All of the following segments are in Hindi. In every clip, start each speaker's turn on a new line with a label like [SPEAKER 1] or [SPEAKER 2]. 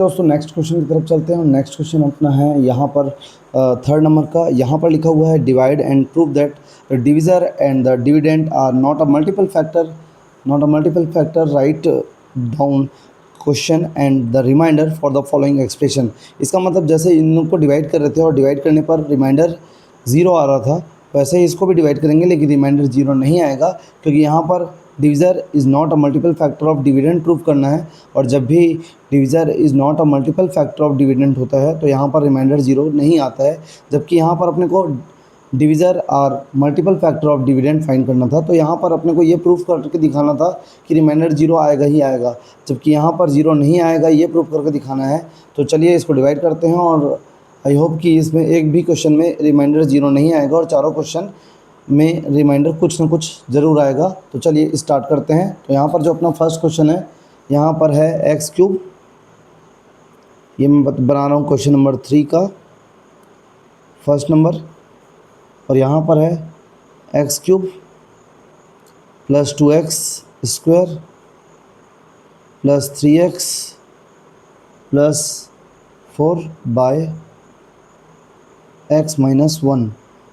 [SPEAKER 1] दोस्तों नेक्स्ट क्वेश्चन की तरफ चलते हैं। नेक्स्ट क्वेश्चन अपना है यहाँ पर थर्ड नंबर का। यहाँ पर लिखा हुआ है divide and prove that the divisor and the dividend are not a multiple factor right down question and the reminder for the following expression. इसका मतलब जैसे इन लोग को डिवाइड कर रहे थे और डिवाइड करने पर रिमाइंडर 0 आ रहा था, वैसे ही इसको भी डिवाइड करेंगे लेकिन रिमाइंडर 0 नहीं आएगा, क्योंकि यहाँ पर divisor is not a multiple factor of dividend prove करना है। और जब भी divisor is not a multiple factor of dividend होता है तो यहाँ पर रिमाइंडर 0 नहीं आता है। जबकि यहाँ पर अपने को डिविज़र और multiple factor of dividend find करना था, तो यहाँ पर अपने को ये प्रूफ करके दिखाना था कि रिमाइंडर 0 आएगा ही आएगा। जबकि यहाँ पर 0 नहीं आएगा, ये प्रूफ करके दिखाना है। तो चलिए इसको डिवाइड करते हैं और आई होप कि इसमें एक भी क्वेश्चन में रिमाइंडर 0 नहीं आएगा और चारों क्वेश्चन में रिमाइंडर कुछ ना कुछ ज़रूर आएगा। तो चलिए स्टार्ट करते हैं। तो यहाँ पर जो अपना फर्स्ट क्वेश्चन है, यहाँ पर है x3। ये मैं बना रहा हूँ क्वेश्चन नंबर 3 का फर्स्ट नंबर। और यहाँ पर है x3 + 2x² + 3x + 4/x - 1।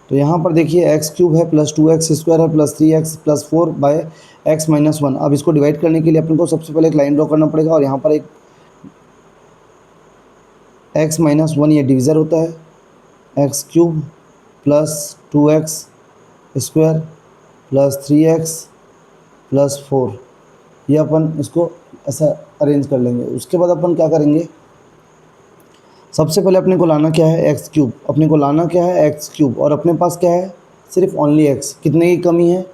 [SPEAKER 1] तो यहाँ पर देखिए x³ है + 2x² है + 3x + 4/x - 1। अब इसको डिवाइड करने के लिए अपन को सबसे पहले एक लाइन ड्रॉ करना पड़ेगा और यहाँ पर एक x - 1 ये डिवीज़र होता है, x³ + 2x² + 3x + 4। ये अपन इसको ऐसा अरेंज कर लेंगे। उसके बाद अपन क्या करेंगे, सबसे पहले अपने को लाना क्या है x³। अपने को लाना क्या है x³ और अपने पास क्या है सिर्फ ओनली x। कितने की कमी है,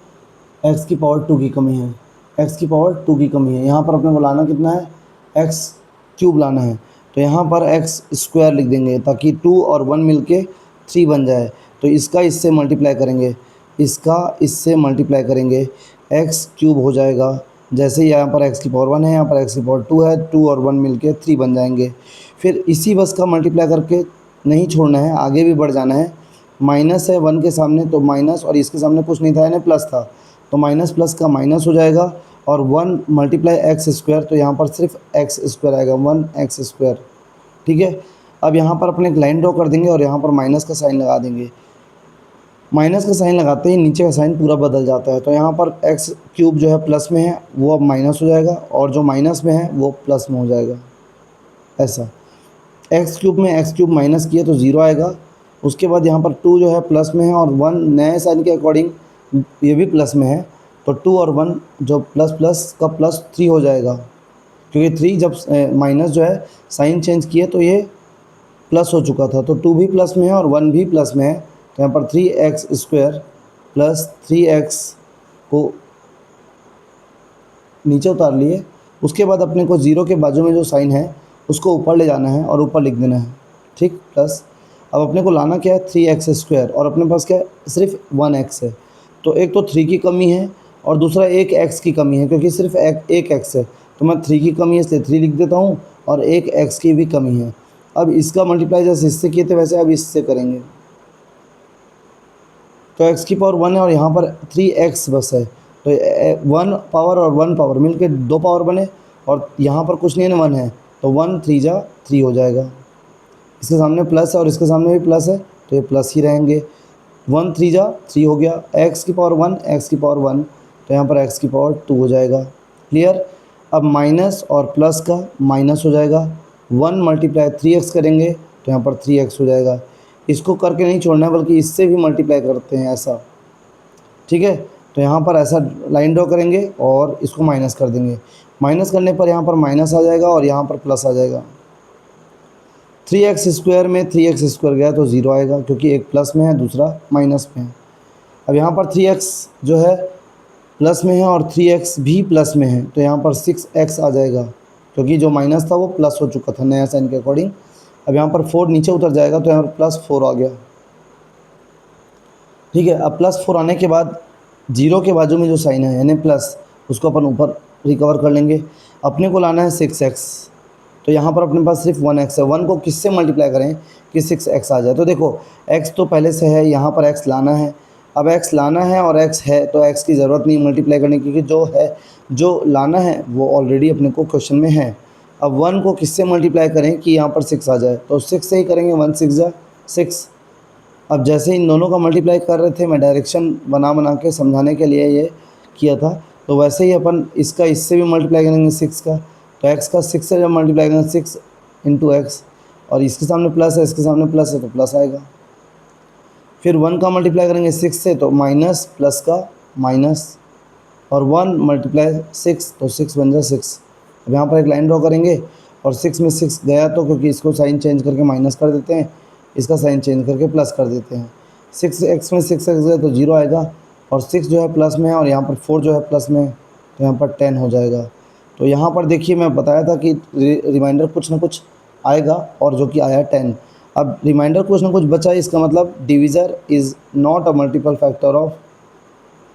[SPEAKER 1] x⁻² की कमी है, x⁻² की कमी है। यहाँ पर अपने को लाना कितना है, x³ लाना है। तो यहाँ पर x² लिख देंगे ताकि 2 और 1 मिलके 3 बन जाए। तो इसका इससे मल्टीप्लाई करेंगे, इसका इससे मल्टीप्लाई करेंगे, x³ हो जाएगा। जैसे यहाँ पर x⁻1 है, यहाँ पर x⁻2 है, 2 और 1 मिलके 3 बन जाएंगे। फिर इसी बस का मल्टीप्लाई करके नहीं छोड़ना है, आगे भी बढ़ जाना है। माइनस है 1 के सामने तो माइनस, और इसके सामने कुछ नहीं था यानी प्लस था, तो माइनस प्लस का माइनस हो जाएगा। और 1 × x², तो यहाँ पर सिर्फ x² आएगा, 1x²। ठीक है। अब यहाँ पर अपने एक लाइन ड्रॉ कर देंगे और यहाँ पर माइनस का साइन लगा देंगे। माइनस का साइन लगाते ही नीचे का साइन पूरा बदल जाता है। तो यहाँ पर x³ जो है प्लस में है वो अब माइनस हो जाएगा, और जो माइनस में है वो प्लस में हो जाएगा। ऐसा x³ में x³ माइनस किए तो 0 आएगा। उसके बाद यहाँ पर 2 जो है प्लस में है और 1 नए साइन के अकॉर्डिंग ये भी प्लस में है, तो 2 और 1 जो प्लस प्लस का प्लस 3 हो जाएगा, क्योंकि 3 जब माइनस जो है साइन चेंज किए तो ये प्लस हो चुका था। तो 2 भी प्लस में है और 1 भी प्लस में है। तो यहाँ पर 3x² + 3x को नीचे उतार लिए। उसके बाद अपने को 0 के बाजू में जो साइन है उसको ऊपर ले जाना है और ऊपर लिख देना है। ठीक, प्लस। अब अपने को लाना क्या है 3x² और अपने पास क्या है सिर्फ 1x है। तो एक तो 3 की कमी है और दूसरा एक x की कमी है, क्योंकि सिर्फ एक x है। तो मैं 3 की कमी है इसलिए 3 लिख देता हूँ, और एक x की भी कमी है। अब इसका मल्टीप्लाई जैसे इससे किए थे वैसे अब इससे करेंगे। तो x⁻1 है और यहाँ पर 3x बस है, तो 1 पावर और 1 पावर मिल के 2 पावर बने, और यहाँ पर कुछ नहीं है 1 है, तो 1 3 जा 3 हो जाएगा। इसके सामने प्लस है और इसके सामने भी प्लस है, तो ये प्लस ही रहेंगे। 1 3 जा 3 हो गया, x⁻1 तो यहाँ पर x⁻2 हो जाएगा। क्लियर। अब माइनस और प्लस का माइनस हो जाएगा, 1 × 3x करेंगे तो यहाँ पर 3x हो जाएगा। इसको करके नहीं छोड़ना है बल्कि इससे भी मल्टीप्लाई करते हैं ऐसा। ठीक है। तो यहाँ पर ऐसा लाइन ड्रॉ करेंगे और इसको माइनस कर देंगे। माइनस करने पर यहाँ पर माइनस आ जाएगा और यहाँ पर प्लस आ जाएगा। 3x² में 3x² गया तो 0 आएगा, क्योंकि एक प्लस में है दूसरा माइनस में है। अब यहाँ पर 3x जो है प्लस में है और 3x भी प्लस में है, तो यहाँ पर 6x आ जाएगा, क्योंकि जो माइनस था वो प्लस हो चुका था नया साइन के अकॉर्डिंग। अब यहाँ पर 4 नीचे उतर जाएगा तो यहाँ पर +4 आ गया। ठीक है। अब +4 आने के बाद 0 के बाजू में जो साइन है यानी प्लस, उसको अपन ऊपर रिकवर कर लेंगे। अपने को लाना है 6x, तो यहाँ पर अपने पास सिर्फ 1x है। 1 को किससे मल्टीप्लाई करें कि 6x आ जाए। तो देखो x तो पहले से है, यहाँ पर x लाना है। अब x लाना है और x है तो x की ज़रूरत नहीं मल्टीप्लाई करने की, क्योंकि जो है जो लाना है वो ऑलरेडी अपने को क्वेश्चन में है। अब 1 को किससे मल्टीप्लाई करें कि यहाँ पर 6 आ जाए, तो 6 से ही करेंगे, 1 6 जा 6। अब जैसे इन दोनों का मल्टीप्लाई कर रहे थे, मैं डायरेक्शन बना के समझाने के लिए ये किया था, तो वैसे ही अपन इसका इससे भी मल्टीप्लाई करेंगे 6 का, तो x का 6 से जब मल्टीप्लाई करेंगे 6 इंटू एक्स, और इसके सामने प्लस है, इसके सामने प्लस है, तो प्लस आएगा। फिर 1 का मल्टीप्लाई करेंगे 6 से, तो माइनस प्लस का माइनस, और 1 मल्टीप्लाई 6, तो 6 बन जाए 6। अब यहाँ पर एक लाइन ड्रॉ करेंगे, और 6 में 6 गया तो, क्योंकि इसको साइन चेंज करके माइनस कर देते हैं, इसका साइन चेंज करके प्लस कर देते हैं। 6x में 6x गया तो 0 आएगा, और 6 जो है प्लस में है, और यहाँ पर 4 जो है प्लस में है, तो यहाँ पर 10 हो जाएगा। तो यहाँ पर देखिए मैं बताया था कि रिमाइंडर कुछ ना कुछ आएगा, और जो कि आया 10। अब रिमाइंडर कुछ ना कुछ बचा है, इसका मतलब divisor is not a multiple factor of,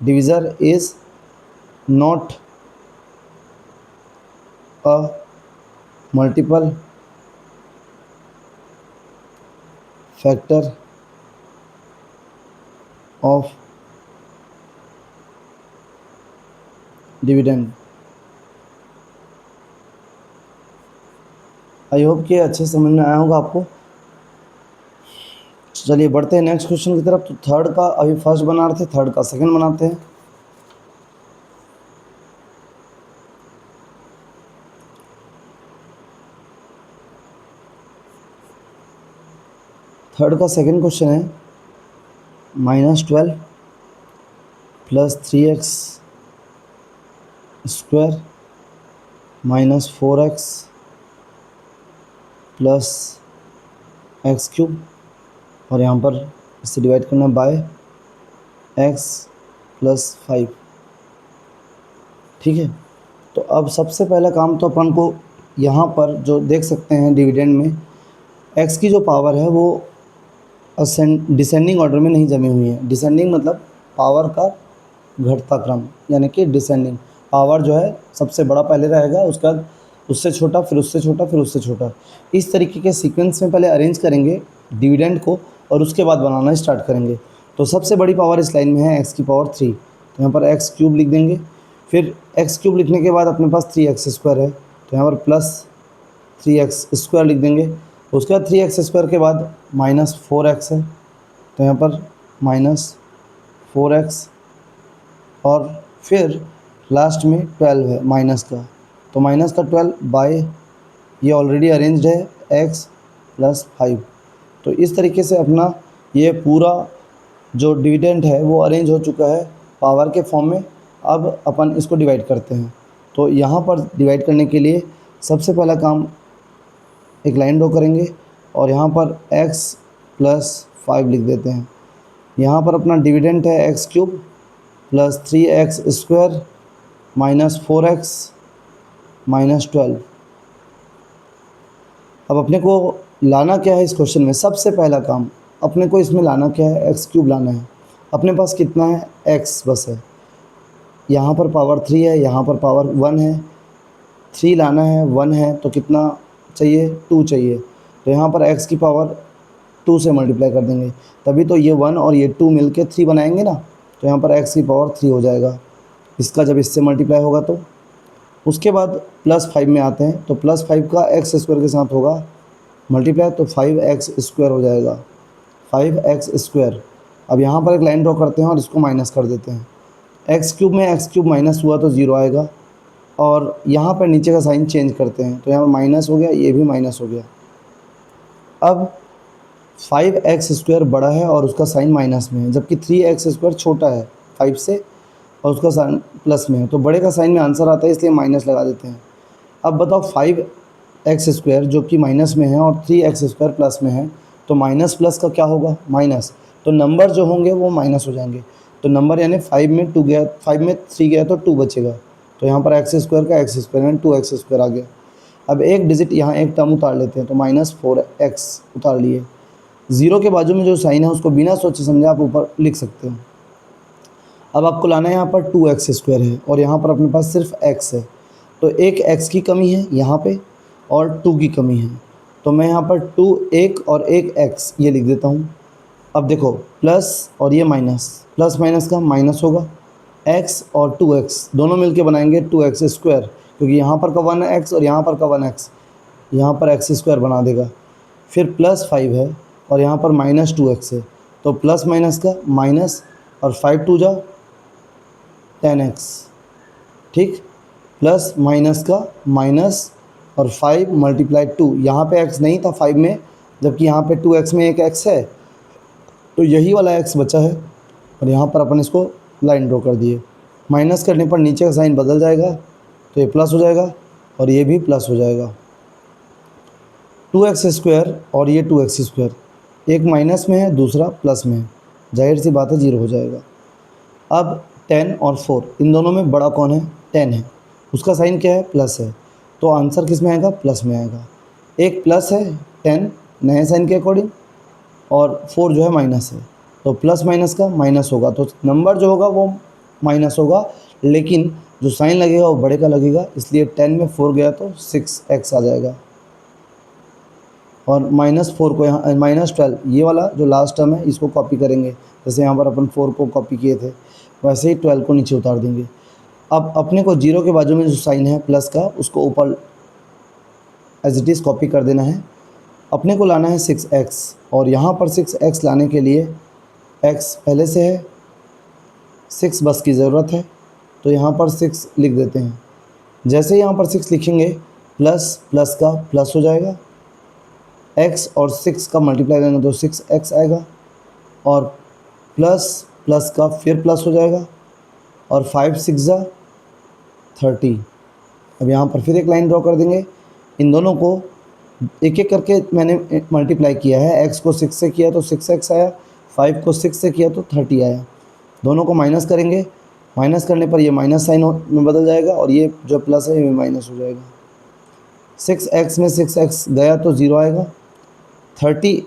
[SPEAKER 1] divisor is not a multiple factor of dividend. I hope कि अच्छे समझ में आया होगा आपको। चलिए बढ़ते हैं नेक्स्ट क्वेश्चन की तरफ। तो थर्ड का अभी फर्स्ट बना रहे थे, थर्ड का सेकंड बनाते हैं। थर्ड का सेकंड क्वेश्चन है -12 plus 3x square minus 4x plus x cube, और यहाँ पर इससे डिवाइड करना बाय x प्लस 5। ठीक है, तो अब सबसे पहला काम तो अपन को यहाँ पर जो देख सकते हैं डिविडेंड में x की जो पावर है वो डिसेंडिंग ऑर्डर में नहीं जमी हुई है। डिसेंडिंग मतलब पावर का घटता क्रम, यानी कि डिसेंडिंग पावर जो है सबसे बड़ा पहले रहेगा, उसका उससे छोटा, फिर उससे छोटा, फिर उससे छोटा, इस तरीके के सीक्वेंस में पहले अरेंज करेंगे डिविडेंड को, और उसके बाद बनाना स्टार्ट करेंगे। तो सबसे बड़ी पावर इस लाइन में है x की पावर 3, तो यहाँ पर एक्स क्यूब लिख देंगे। फिर एक्स क्यूब लिखने के बाद अपने पास 3x स्क्वायर है, तो यहाँ पर प्लस 3x स्क्वायर लिख देंगे। उसके बाद 3x स्क्वायर के बाद -4x है, तो यहाँ पर -4x, और फिर लास्ट में 12 है माइनस का, तो माइनस का 12 बाय, ये ऑलरेडी अरेंज्ड है x प्लस 5। तो इस तरीके से अपना ये पूरा जो डिविडेंड है वो अरेंज हो चुका है पावर के फॉर्म में। अब अपन इसको डिवाइड करते हैं। तो यहाँ पर डिवाइड करने के लिए सबसे पहला काम एक लाइन ड्रॉ करेंगे, और यहाँ पर x प्लस 5 लिख देते हैं। यहाँ पर अपना डिविडेंड है x cube plus 3x square minus 4x minus 12। अब अपने को लाना क्या है इस क्वेश्चन में, सबसे पहला काम अपने को इसमें लाना क्या है, एक्स क्यूब लाना है। अपने पास कितना है, x बस है, यहाँ पर पावर 3 है, यहाँ पर पावर 1 है, 3 लाना है, 1 है, तो कितना चाहिए, 2 चाहिए। तो यहाँ पर x की पावर 2 से मल्टीप्लाई कर देंगे, तभी तो ये 1 और ये 2 मिलके 3 बनाएंगे ना, तो यहाँ पर x की पावर 3 हो जाएगा इसका जब इससे मल्टीप्लाई होगा तो। उसके बाद +5 में आते हैं, तो +5 का x स्क्वायर के साथ होगा मल्टीप्लाई, तो 5x स्क्वायर हो जाएगा, 5x स्क्वायर। अब यहाँ पर एक लाइन ड्रॉ करते हैं और इसको माइनस कर देते हैं। एक्स क्यूब में एक्स क्यूब माइनस हुआ तो 0 आएगा, और यहाँ पर नीचे का साइन चेंज करते हैं, तो यहाँ पर माइनस हो गया, ये भी माइनस हो गया। अब 5x स्क्वायर बड़ा है और उसका साइन माइनस में है, जबकि 3x स्क्वायर छोटा है 5 से और उसका साइन प्लस में है, तो बड़े का साइन में आंसर आता है, इसलिए माइनस लगा देते हैं। अब बताओ 5x स्क्वायर जो कि माइनस में है और 3x स्क्वायर प्लस में है, तो माइनस प्लस का क्या होगा, माइनस, तो नंबर जो होंगे वो माइनस हो जाएंगे। तो नंबर यानी 5 में 2 गया, 5 में 3 गया तो 2 बचेगा, तो यहाँ पर x स्क्वायर का x स्क्वायर यानी 2x स्क्वायर आ गया। अब एक डिजिट यहाँ एक टर्म उतार लेते हैं, तो -4x उतार लिए। 0 के बाजू में जो साइन है उसको बिना सोचे समझे आप ऊपर लिख सकते हो। अब आपको लाना है, यहाँ पर 2x स्क्वायर है और यहाँ पर अपने पास सिर्फ x है, तो एक x की कमी है यहाँ पे और 2 की कमी है, तो मैं यहाँ पर 2 एक और एक x ये लिख देता हूँ। अब देखो प्लस और ये माइनस, प्लस माइनस का माइनस होगा, x और 2x दोनों मिलके बनाएंगे 2x स्क्वायर, क्योंकि यहाँ पर का 1x और यहाँ पर का 1x, यहाँ पर x² बना देगा। फिर +5 है और यहाँ पर -2x है, तो प्लस माइनस का माइनस और 5 2 जा 10x, ठीक। प्लस माइनस का माइनस और 5 × 2, यहाँ पे x नहीं था 5 में, जबकि यहाँ पे 2x में एक x है, तो यही वाला x बचा है और यहाँ पर अपन इसको लाइन ड्रॉ कर दिए। माइनस करने पर नीचे का साइन बदल जाएगा, तो ये प्लस हो जाएगा और ये भी प्लस हो जाएगा। 2x² और ये 2x², एक माइनस में है दूसरा प्लस में है, जाहिर सी बात है 0 हो जाएगा। अब 10 और 4, इन दोनों में बड़ा कौन है? 10 है, उसका साइन क्या है? प्लस है, तो आंसर किस में आएगा? प्लस में आएगा। एक प्लस है 10 नए साइन के अकॉर्डिंग, और 4 जो है माइनस है, तो प्लस माइनस का माइनस होगा, तो नंबर जो होगा वो माइनस होगा, लेकिन जो साइन लगेगा वो बड़े का लगेगा, इसलिए 10 में 4 गया तो 6x आ जाएगा। और -4 को यहाँ -12, ये वाला जो लास्ट टर्म है इसको कॉपी करेंगे, जैसे यहाँ पर अपन 4 को कॉपी किए थे वैसे ही 12 को नीचे उतार देंगे। अब अपने को 0 के बाजू में जो साइन है प्लस का, उसको ऊपर एज इट इज़ कॉपी कर देना है। अपने को लाना है 6x, और यहाँ पर 6x लाने के लिए x पहले से है, 6 बस की ज़रूरत है, तो यहाँ पर 6 लिख देते हैं। जैसे यहाँ पर 6 लिखेंगे, प्लस प्लस का प्लस हो जाएगा, x और 6 का मल्टीप्लाई करेंगे तो 6x आएगा, और प्लस प्लस का फिर प्लस हो जाएगा, और 5 6 जा 30। अब यहाँ पर फिर एक लाइन ड्रॉ कर देंगे। इन दोनों को एक एक करके मैंने मल्टीप्लाई किया है, x को 6 से किया तो 6x आया, 5 को 6 से किया तो 30 आया। दोनों को माइनस करेंगे, माइनस करने पर ये माइनस साइन में बदल जाएगा, और ये जो प्लस है ये माइनस हो जाएगा। 6x में 6x गया तो 0 आएगा, 30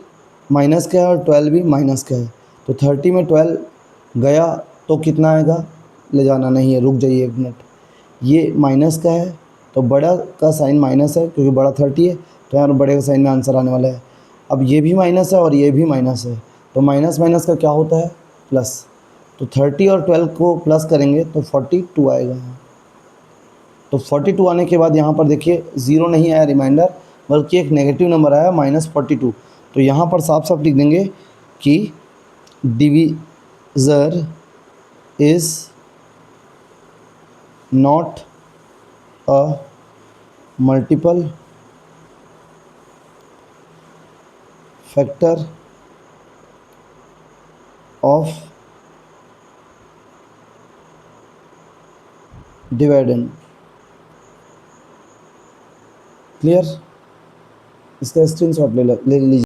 [SPEAKER 1] माइनस का है और 12 भी माइनस का है, तो 30 में 12 गया तो कितना आएगा? ले जाना नहीं है, रुक जाइए 1 मिनट। ये माइनस का है तो बड़ा का साइन माइनस है, क्योंकि बड़ा 30 है, तो यहाँ बड़े का साइन में आंसर आने वाला है। अब ये भी माइनस है और ये भी माइनस है, तो माइनस माइनस का क्या होता है? प्लस। तो 30 और 12 को प्लस करेंगे तो 42 आएगा यहाँ। तो 42 आने के बाद यहाँ पर देखिए 0 नहीं आया रिमाइंडर, बल्कि एक नेगेटिव नंबर आया -42। तो यहाँ पर साफ साफ लिख देंगे कि divisor is not a multiple factor of dividend. Clear? इसका स्क्रीनशॉट ले लीजिए।